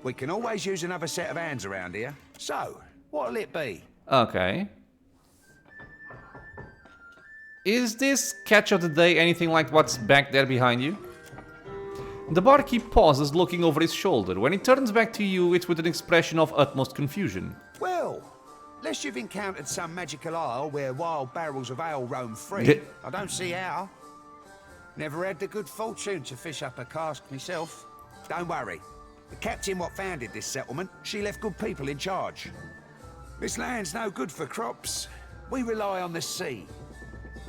We can always use another set of hands around here. So, what'll it be? Okay. Is this catch of the day anything like what's back there behind you? The barkeep pauses, looking over his shoulder. When he turns back to you, it's with an expression of utmost confusion. Well, unless you've encountered some magical isle where wild barrels of ale roam free, I don't see how. Never had the good fortune to fish up a cask myself. Don't worry. The captain what founded this settlement, she left good people in charge. This land's no good for crops. We rely on the sea.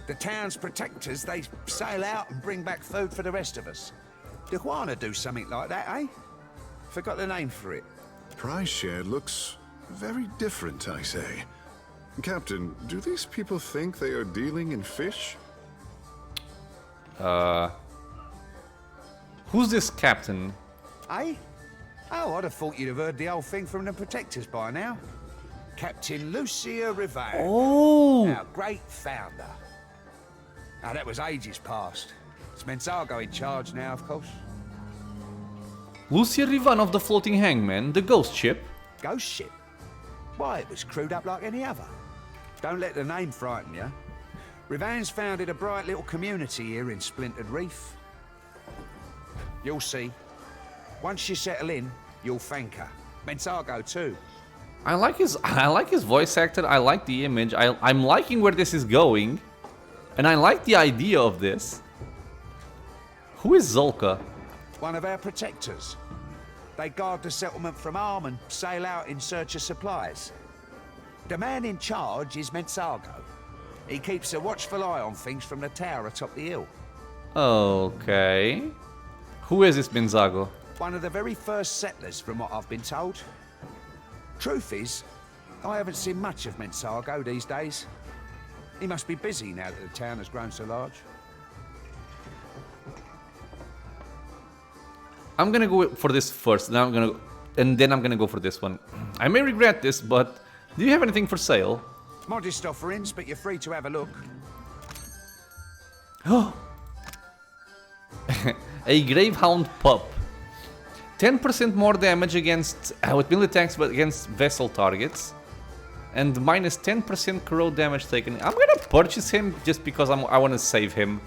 The town's protectors, they sail out and bring back food for the rest of us. The Juana do something like that, eh? Forgot the name for it. Price share looks very different, I say. Captain, do these people think they are dealing in fish? Who's this captain? Eh? Oh, I'd have thought you'd have heard the whole thing from the protectors by now. Captain Lucia Rivan. Oh! Our great founder. Now, that was ages past. It's Menzago in charge now, of course. Lucia Rivan of the Floating Hangman, the ghost ship? Ghost ship? Why, it was crewed up like any other. Don't let the name frighten you. Rivan's founded a bright little community here in Splintered Reef. You'll see. Once you settle in, you'll thank her. Menzago too. I like his voice actor. I like the image. I'm liking where this is going, and I like the idea of this. Who is Zolka? One of our protectors. They guard the settlement from harm and sail out in search of supplies. The man in charge is Menzago. He keeps a watchful eye on things from the tower atop the hill. Okay. Who is this Menzago? One of the very first settlers, from what I've been told. Truth is, I haven't seen much of Menzago these days. He must be busy now that the town has grown so large. I'm gonna go for this first, then I'm gonna and then I'm gonna go for this one. I may regret this, but do you have anything for sale? Modest offerings, but you're free to have a look. Oh! A Gravehound pup. 10% more damage against with melee attacks, but against vessel targets, and minus 10% corrode damage taken. I'm gonna purchase him just because I want to save him.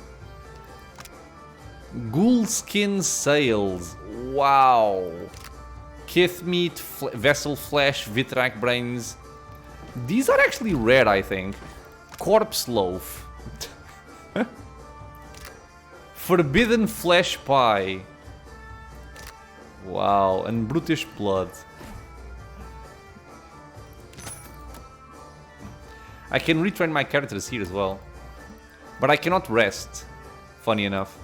Ghoul skin sails. Wow. Kith meat, vessel flesh, Vitrak brains. These are actually rare, I think. Corpse loaf. Forbidden flesh pie. Wow, and brutish blood. I can retrain my characters here as well. But I cannot rest. Funny enough.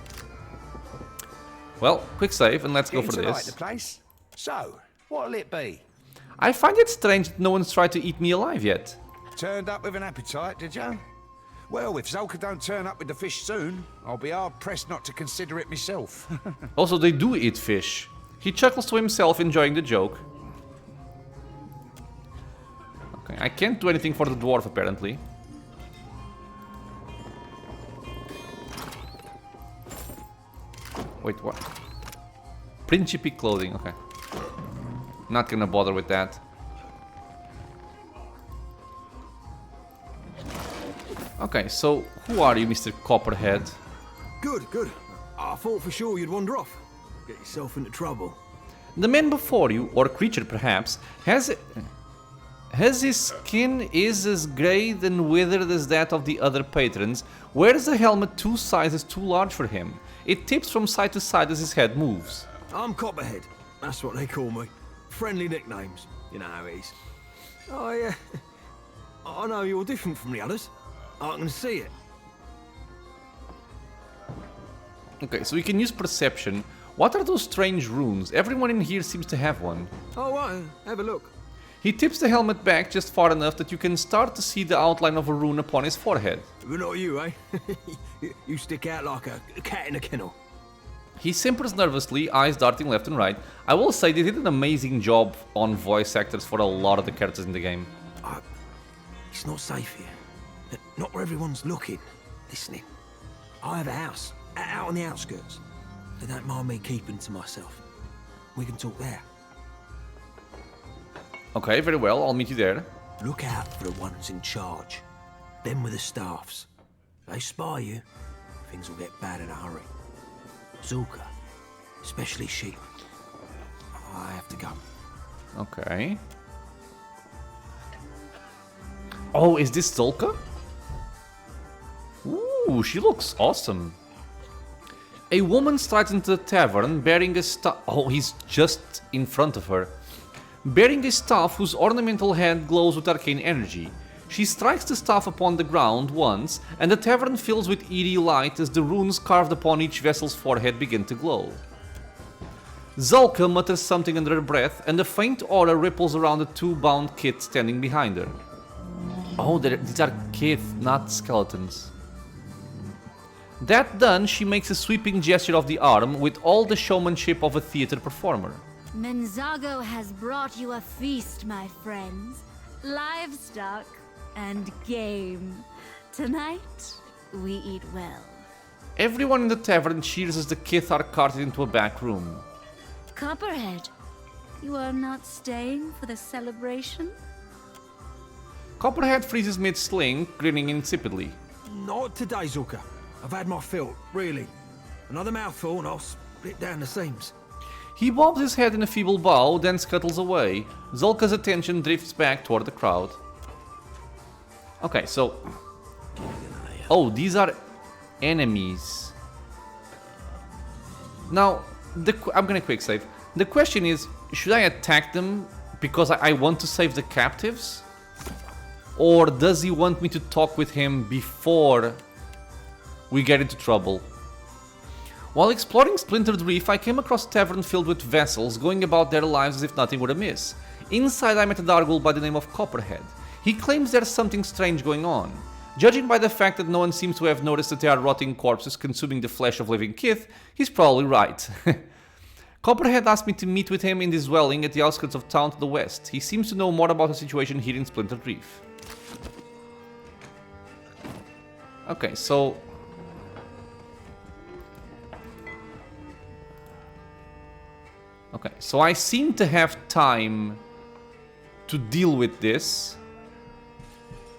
Well, quick save and let's go for this. The place. So, what'll it be? I find it strange that no one's tried to eat me alive yet. Turned up with an appetite, did you? Well, if Zolka don't turn up with the fish soon, I'll be hard-pressed not to consider it myself. Also, they do eat fish. He chuckles to himself, enjoying the joke. Okay, I can't do anything for the dwarf, apparently. Wait, what? Principe clothing, okay. Not gonna bother with that. Okay, so who are you, Mr. Copperhead? Good, good. I thought for sure you'd wander off. Get yourself into trouble. The man before you, or creature perhaps, has his skin is as grey and withered as that of the other patrons, wears a helmet 2 sizes too large for him. It tips from side to side as his head moves. I'm Copperhead. That's what they call me. Friendly nicknames. You know how it is. I know you're different from the others. I can see it. Okay, so we can use perception. What are those strange runes? Everyone in here seems to have one. Oh, right. Have a look. He tips the helmet back just far enough that you can start to see the outline of a rune upon his forehead. But not you, eh? You stick out like a cat in a kennel. He simpers nervously, eyes darting left and right. I will say they did an amazing job on voice actors for a lot of the characters in the game. It's not safe here. Not where everyone's looking, listening. I have a house, out on the outskirts. They don't mind me keeping to myself. We can talk there. Okay, very well, I'll meet you there. Look out for the ones in charge. Them with the staffs. They spy you, things will get bad in a hurry. Zulka, especially she. I have to go. Okay. Oh, is this Zulka? Ooh, she looks awesome. A woman strides into the tavern bearing a staff. Oh, he's just in front of her. Bearing a staff whose ornamental head glows with arcane energy. She strikes the staff upon the ground once, and the tavern fills with eerie light as the runes carved upon each vessel's forehead begin to glow. Zulka mutters something under her breath, and a faint aura ripples around the 2 bound Kith standing behind her. Oh, these are Kith, not skeletons. That done, she makes a sweeping gesture of the arm with all the showmanship of a theater performer. Menzago has brought you a feast, my friends. Livestock and game. Tonight, we eat well. Everyone in the tavern cheers as the Kith are carted into a back room. Copperhead, you are not staying for the celebration? Copperhead freezes mid-sling, grinning insipidly. Not today, Zulka. I've had my fill, really. Another mouthful and I'll split down the seams. He bobs his head in a feeble bow, then scuttles away. Zulka's attention drifts back toward the crowd. Okay, so... Oh, these are enemies. Now, I'm gonna quick save. The question is, should I attack them because I want to save the captives? Or does he want me to talk with him before we get into trouble? While exploring Splintered Reef, I came across a tavern filled with vessels going about their lives as if nothing were amiss. Inside I met a Dargul by the name of Copperhead. He claims there's something strange going on. Judging by the fact that no one seems to have noticed that they are rotting corpses consuming the flesh of living Kith, he's probably right. Copperhead asked me to meet with him in this dwelling at the outskirts of town to the west. He seems to know more about the situation here in Splintered Reef. Okay, so... Okay, so I seem to have time to deal with this.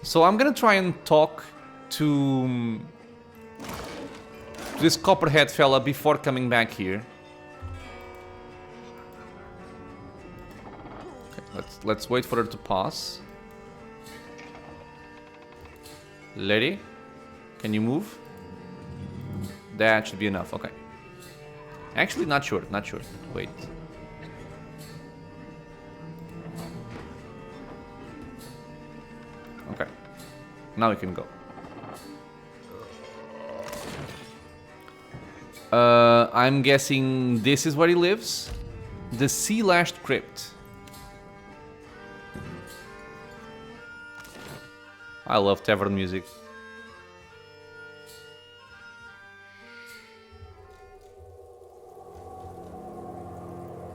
So I'm gonna try and talk to this Copperhead fella before coming back here. Okay, let's wait for her to pass. Lady, can you move? That should be enough. Okay. Actually, not sure. Not sure. Wait. Okay. Now we can go. I'm guessing this is where he lives. The Sea-Lashed Crypt. I love tavern music.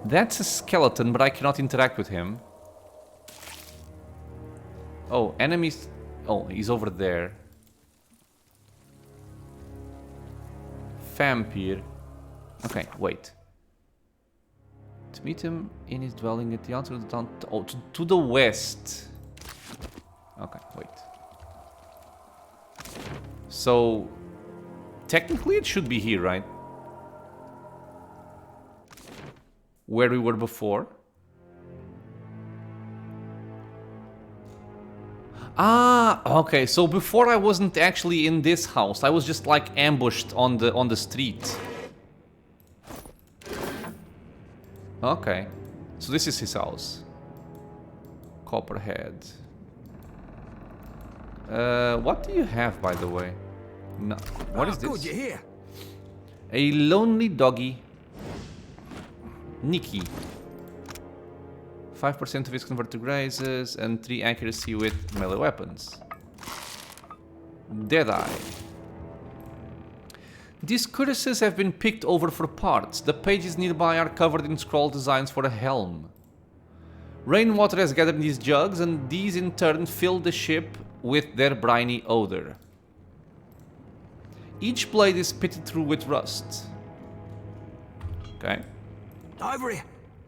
That's a skeleton, but I cannot interact with him. Oh, enemies... Oh, he's over there. Vampire. Okay, wait. To meet him in his dwelling at the outskirts of the town... Oh, to the west. Okay, wait. So... Technically it should be here, right? Where we were before. Ah, okay. So before I wasn't actually in this house. I was just like ambushed on the street. Okay. So this is his house. Copperhead. What do you have, by the way? No. What is this? Good, you're here. A lonely doggy. Nikki. 5% of his convert to grazes and 3 accuracy with melee weapons. Deadeye. These cuirasses have been picked over for parts. The pages nearby are covered in scroll designs for a helm. Rainwater has gathered in these jugs, and these in turn fill the ship with their briny odor. Each blade is pitted through with rust. Okay. Over here.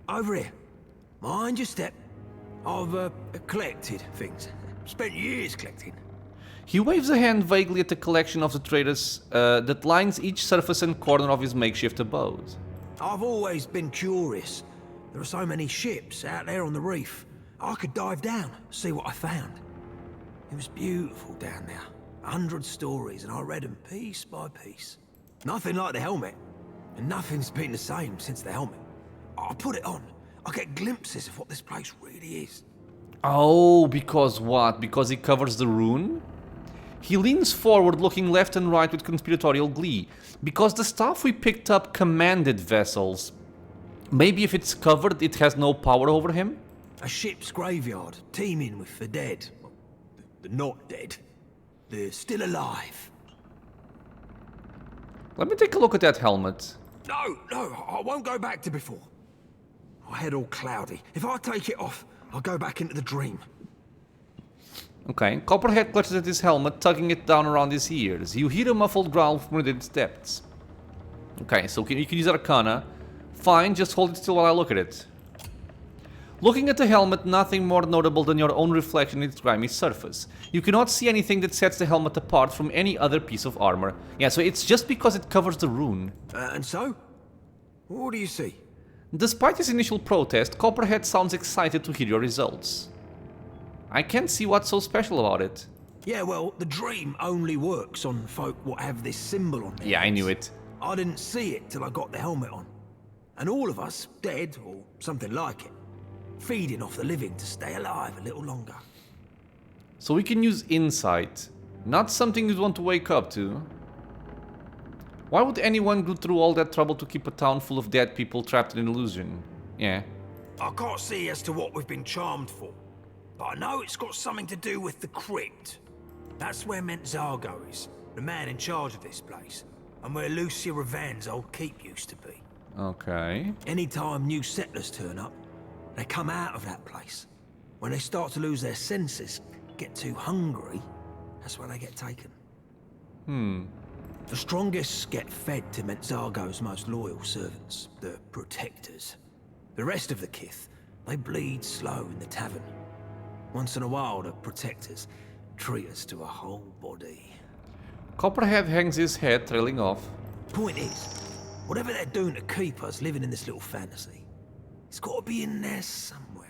Over here. Mind your step. I've collected things. Spent years collecting. He waves a hand vaguely at the collection of the traders that lines each surface and corner of his makeshift abode. I've always been curious. There are so many ships out there on the reef. I could dive down, see what I found. It was beautiful down there. 100 stories, and I read them piece by piece. Nothing like the helmet. And nothing's been the same since the helmet. I put it on. I get glimpses of what this place really is. Oh, because what? Because it covers the rune? He leans forward, looking left and right with conspiratorial glee. Because the stuff we picked up commanded vessels. Maybe if it's covered, it has no power over him? A ship's graveyard, teeming with the dead. The not dead. They're still alive. Let me take a look at that helmet. No, I won't go back to before. My head all cloudy. If I take it off, I'll go back into the dream. Okay, Copperhead clutches at his helmet, tugging it down around his ears. You hear a muffled growl from within its depths. Okay, so you can use Arcana. Fine, just hold it still while I look at it. Looking at the helmet, nothing more notable than your own reflection in its grimy surface. You cannot see anything that sets the helmet apart from any other piece of armor. Yeah, so it's just because it covers the rune. And so? What do you see? Despite his initial protest, Copperhead sounds excited to hear your results. I can't see what's so special about it. Yeah, well, the dream only works on folk what have this symbol on their Yeah, heads. I knew it. I didn't see it till I got the helmet on. And all of us, dead, or something like it, feeding off the living to stay alive a little longer. So we can use insight. Not something you'd want to wake up to. Why would anyone go through all that trouble to keep a town full of dead people trapped in an illusion? Yeah. I can't see as to what we've been charmed for, but I know it's got something to do with the crypt. That's where Mentzargo is, the man in charge of this place, and where Lucia Ravan's old keep used to be. Okay. Anytime new settlers turn up, they come out of that place. When they start to lose their senses, get too hungry, that's when they get taken. The strongest get fed to Menzago's most loyal servants, the protectors. The rest of the kith, they bleed slow in the tavern. Once in a while, the protectors treat us to a whole body. Copperhead hangs his head, trailing off. Point is, whatever they're doing to keep us living in this little fantasy, it's got to be in there somewhere.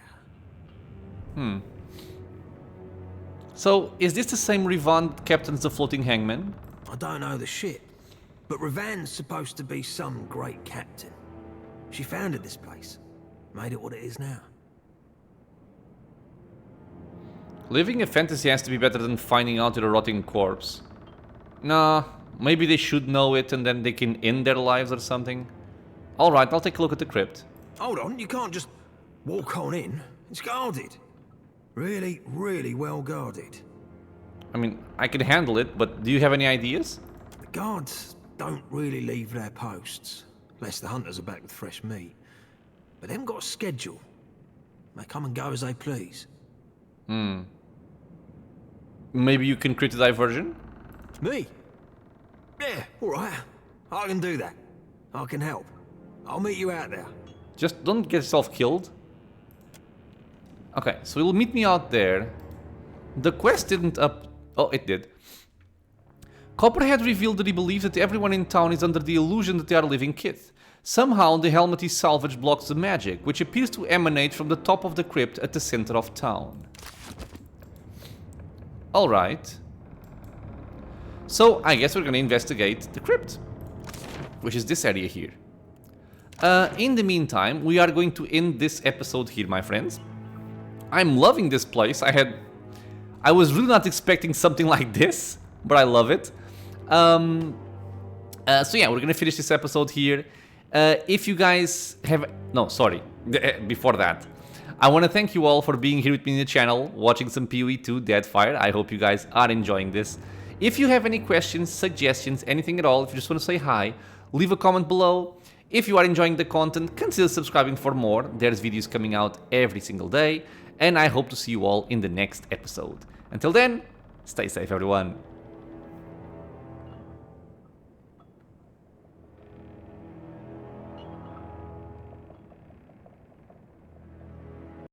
So, is this the same Rivan that captains the floating hangman? I don't know the shit, but Rivan's supposed to be some great captain. She founded this place, made it what it is now. Living a fantasy has to be better than finding out you're a rotting corpse. Nah, maybe they should know it and then they can end their lives or something. Alright, I'll take a look at the crypt. Hold on, you can't just walk on in. It's guarded. Really, really well guarded. I mean, I can handle it, but do you have any ideas? The guards don't really leave their posts, unless the hunters are back with fresh meat. But them got a schedule. They come and go as they please. Maybe you can create a diversion? Me? Yeah, alright. I can do that. I can help. I'll meet you out there. Just don't get yourself killed. Okay, so you'll meet me out there. The quest didn't up... Oh, it did. Copperhead revealed that he believes that everyone in town is under the illusion that they are living kith. Somehow, the helmet he salvaged blocks the magic, which appears to emanate from the top of the crypt at the center of town. Alright. So, I guess we're gonna investigate the crypt, which is this area here. In the meantime, we are going to end this episode here, my friends. I'm loving this place. I was really not expecting something like this, but I love it. So yeah, we're gonna finish this episode here. If you guys have... No, sorry. Before that, I want to thank you all for being here with me in the channel, watching some PoE2 Deadfire. I hope you guys are enjoying this. If you have any questions, suggestions, anything at all, if you just want to say hi, leave a comment below. If you are enjoying the content, consider subscribing for more. There's videos coming out every single day. And I hope to see you all in the next episode. Until then, stay safe everyone.